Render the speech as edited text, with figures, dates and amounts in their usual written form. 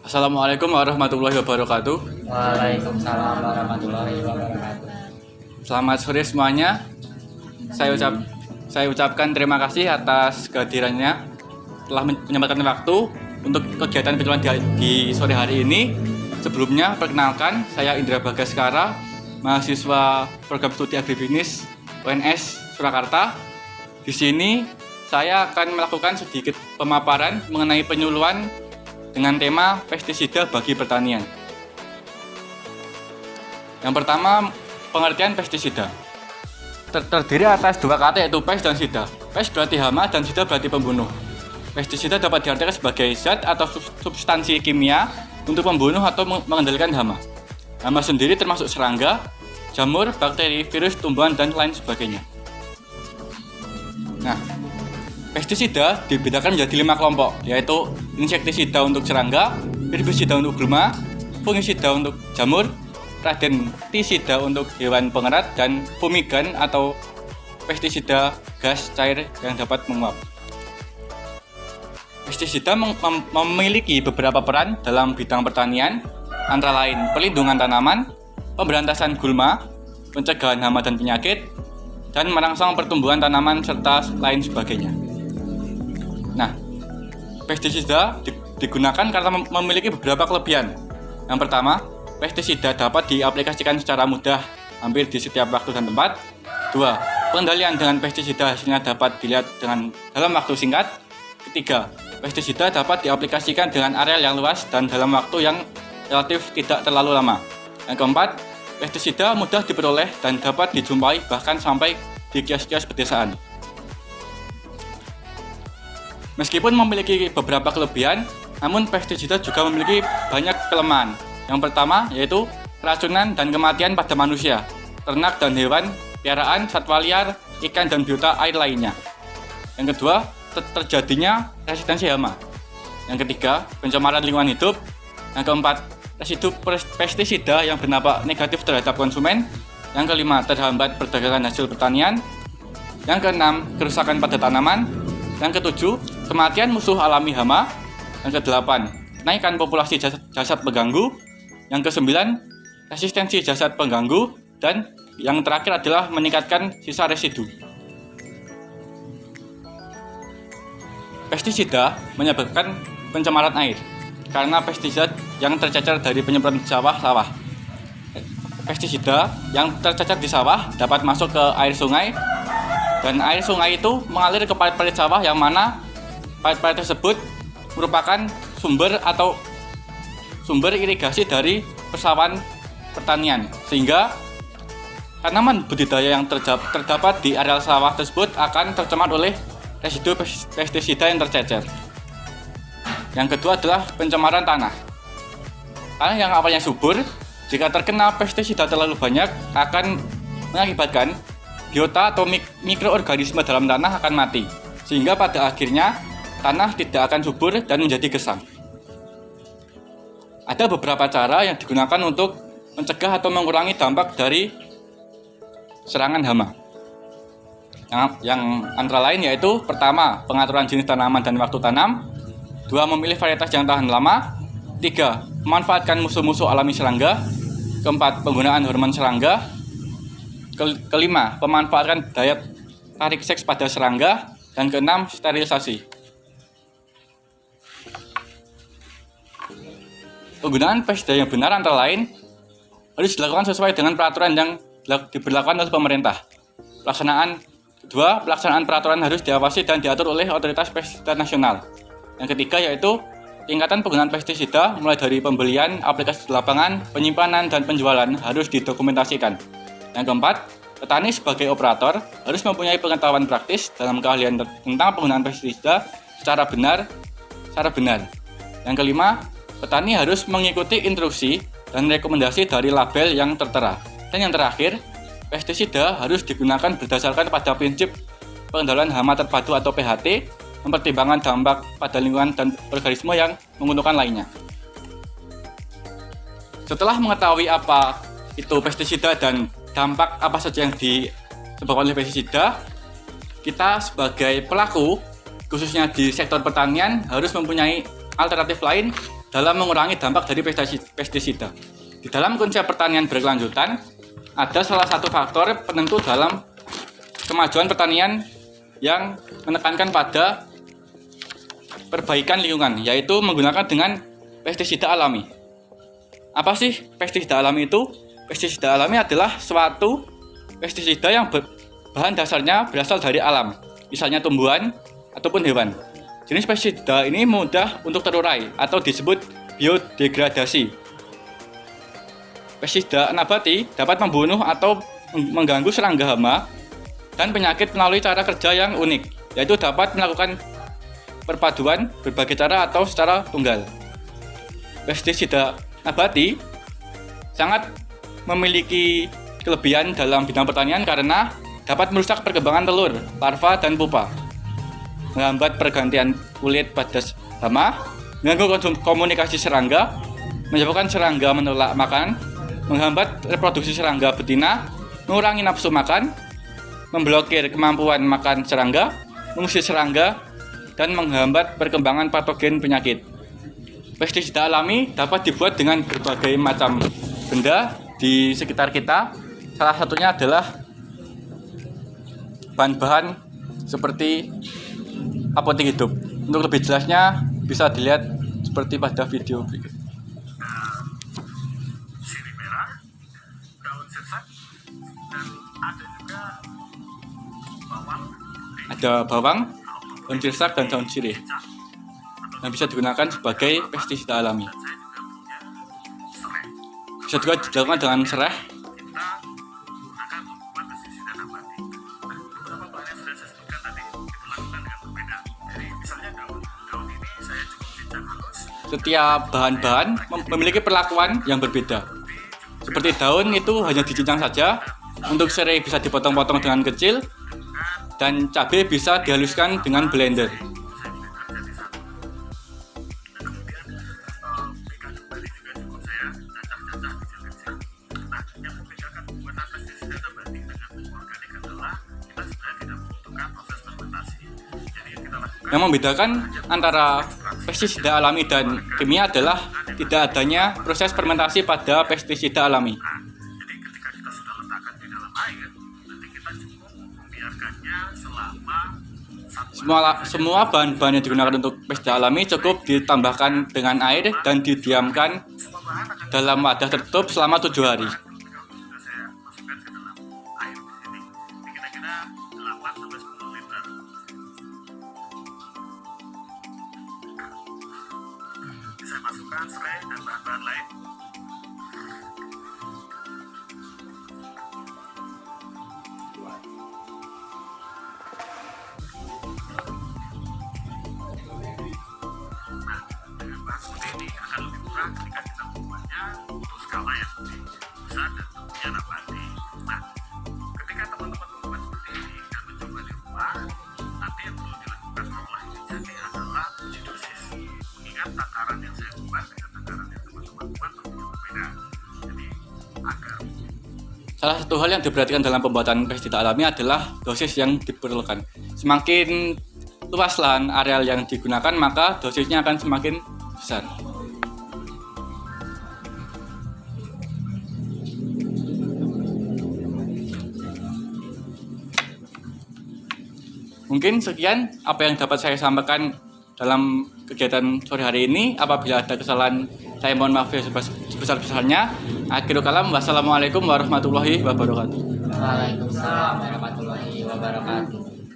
Assalamualaikum warahmatullahi wabarakatuh. Waalaikumsalam warahmatullahi wabarakatuh. Selamat sore semuanya. Saya ucapkan terima kasih atas kehadirannya telah menyempatkan waktu untuk kegiatan virtual di sore hari ini. Sebelumnya, perkenalkan, saya Indra Bagaskara, mahasiswa program studi agribisnis UNS Surakarta. Di sini saya akan melakukan sedikit pemaparan mengenai penyuluhan dengan tema pestisida bagi pertanian. Yang pertama, pengertian pestisida. Terdiri atas dua kata, yaitu pes dan sida. Pes berarti hama dan sida berarti pembunuh. Pestisida dapat diartikan sebagai zat atau substansi kimia untuk membunuh atau mengendalikan hama. Hama sendiri termasuk serangga, jamur, bakteri, virus, tumbuhan, dan lain sebagainya. Nah, pestisida dibedakan menjadi 5 kelompok, yaitu insektisida untuk serangga, herbisida untuk gulma, fungisida untuk jamur, radentisida untuk hewan pengerat, dan fumigan atau pestisida gas cair yang dapat menguap. Pestisida memiliki beberapa peran dalam bidang pertanian, antara lain pelindungan tanaman, pemberantasan gulma, pencegahan hama dan penyakit, dan merangsang pertumbuhan tanaman serta lain sebagainya. Nah, pestisida digunakan karena memiliki beberapa kelebihan. Yang pertama, pestisida dapat diaplikasikan secara mudah hampir di setiap waktu dan tempat. 2. Pengendalian dengan pestisida hasilnya dapat dilihat dalam waktu singkat. 3. Pestisida dapat diaplikasikan dengan area yang luas dan dalam waktu yang relatif tidak terlalu lama. Yang keempat, pestisida mudah diperoleh dan dapat dijumpai bahkan sampai di kios-kios pedesaan. Meskipun memiliki beberapa kelebihan, namun pestisida juga memiliki banyak kelemahan. Yang pertama yaitu keracunan dan kematian pada manusia, ternak dan hewan, piaraan, satwa liar, ikan dan biota air lainnya. Yang kedua, terjadinya resistensi hama. Yang ketiga, pencemaran lingkungan hidup. Yang keempat, residu pestisida yang berdampak negatif terhadap konsumen. Yang kelima, terhambat perdagangan hasil pertanian. Yang keenam, kerusakan pada tanaman. Yang ketujuh, kematian musuh alami hama. Yang kedelapan, kenaikan populasi jasad pengganggu. Yang kesembilan, resistensi jasad pengganggu. Dan yang terakhir adalah meningkatkan sisa residu. Pestisida menyebabkan pencemaran air karena pestisida yang tercecer dari penyemprotan sawah. Pestisida yang tercecer di sawah dapat masuk ke air sungai, dan air sungai itu mengalir ke parit-parit sawah yang mana parit-parit tersebut merupakan sumber irigasi dari persawahan pertanian, sehingga tanaman budidaya yang terdapat di areal sawah tersebut akan tercemar oleh residu pestisida yang tercecer. Yang kedua adalah pencemaran tanah. Tanah yang awalnya subur, jika terkena pestisida terlalu banyak akan mengakibatkan biota atau mikroorganisme dalam tanah akan mati, sehingga pada akhirnya tanah tidak akan subur dan menjadi gesang. Ada beberapa cara yang digunakan untuk mencegah atau mengurangi dampak dari serangan hama. Yang antara lain yaitu pertama, pengaturan jenis tanaman dan waktu tanam. 2. Memilih varietas yang tahan lama. 3. Memanfaatkan musuh-musuh alami serangga. 4. Penggunaan hormon serangga. 5. Pemanfaatan daya tarik seks pada serangga. Dan 6. Sterilisasi. Penggunaan pestisida yang benar antara lain harus dilakukan sesuai dengan peraturan yang diberlakukan oleh pemerintah. Pelaksanaan peraturan harus diawasi dan diatur oleh otoritas pestisida nasional. Yang ketiga yaitu tingkatan penggunaan pestisida mulai dari pembelian, aplikasi di lapangan, penyimpanan, dan penjualan harus didokumentasikan. Yang keempat, petani sebagai operator harus mempunyai pengetahuan praktis dalam keahlian tentang penggunaan pestisida secara benar. Yang kelima, petani harus mengikuti instruksi dan rekomendasi dari label yang tertera. Dan yang terakhir, pestisida harus digunakan berdasarkan pada prinsip pengendalian hama terpadu atau PHT, mempertimbangkan dampak pada lingkungan dan organisme yang menguntungkan lainnya. Setelah mengetahui apa itu pestisida dan dampak apa saja yang disebabkan oleh pestisida, kita sebagai pelaku, khususnya di sektor pertanian, harus mempunyai alternatif lain dalam mengurangi dampak dari pestisida. Di dalam konsep pertanian berkelanjutan, ada salah satu faktor penentu dalam kemajuan pertanian yang menekankan pada perbaikan lingkungan, yaitu menggunakan dengan pestisida alami. Apa sih pestisida alami itu? Pestisida alami adalah suatu pestisida yang bahan dasarnya berasal dari alam, misalnya tumbuhan ataupun hewan. Jenis pestisida ini mudah untuk terurai atau disebut biodegradasi. Pestisida nabati dapat membunuh atau mengganggu serangga hama dan penyakit melalui cara kerja yang unik, yaitu dapat melakukan perpaduan berbagai cara atau secara tunggal. Pestisida nabati sangat memiliki kelebihan dalam bidang pertanian karena dapat merusak perkembangan telur, larva, dan pupa, menghambat pergantian kulit pada hama, mengganggu komunikasi serangga, menyebabkan serangga menolak makan, menghambat reproduksi serangga betina, mengurangi nafsu makan, memblokir kemampuan makan serangga, mengusir serangga, dan menghambat perkembangan patogen penyakit. Pestisida alami dapat dibuat dengan berbagai macam benda di sekitar kita. Salah satunya adalah bahan-bahan seperti apotek hidup. Untuk lebih jelasnya bisa dilihat seperti pada video berikut. Sirih merah, daun sirsak, dan ada juga bawang, Ada bawang, daun sirsak, dan daun sirih yang bisa digunakan sebagai pestisida alami. saya juga punya serai. Bisa juga dilakukan dengan serai. Kita menggunakan untuk membuat pestisida nabati. Nah, beberapa bahan yang sudah saya sebutkan tadi kita lakukan dengan berbeda. Jadi misalnya daun ini saya cukup cincang halus. Setiap bahan-bahan memiliki perlakuan yang berbeda. Seperti daun itu hanya dicincang saja, untuk serai bisa dipotong-potong dengan kecil, dan cabai bisa dihaluskan dengan blender. Berikan kembali juga cukup saya cacah-cacah kecil-kecil. Nah, yang membedakan pembuatan pestisida nabati dengan pupuk organik adalah kita sebenarnya tidak membutuhkan proses fermentasi. Jadi yang kita lakukan Yang membedakan antara pestisida alami dan kimia adalah tidak adanya proses fermentasi pada pestisida alami. jadi ketika kita sudah letakkan di dalam air, nanti kita cukup membiarkannya selama Semua bahan-bahan yang digunakan untuk pestisida alami cukup ditambahkan dengan air dan didiamkan semua bahan akan dalam wadah tertutup selama 7 hari. sudah saya masukkan ke dalam air di sini. Ini kira-kira 8-10 liter. Saya masukkan serai dan bahan-bahan lain. Nah, dengan bahan seperti ini akan lebih murah ketika kita membuatnya untuk skala yang lebih besar dan tentunya nabati. Nah, ketika teman-teman membuat seperti ini dan mencoba di rumah, nanti yang perlu dilakukan setelah ini jadi adalah uji dosis. Mengingat takaran yang saya buat dengan takaran yang teman-teman buat tentunya berbeda. Jadi agar Salah satu hal yang diperhatikan dalam pembuatan pestisida alami adalah dosis yang diperlukan. Semakin luas lahan areal yang digunakan, maka dosisnya akan semakin besar. Mungkin sekian apa yang dapat saya sampaikan dalam kegiatan sore hari ini. Apabila ada kesalahan, saya mohon maaf ya sebesar-besarnya. Akhirul kalam, wassalamualaikum warahmatullahi wabarakatuh. Waalaikumsalam warahmatullahi wabarakatuh.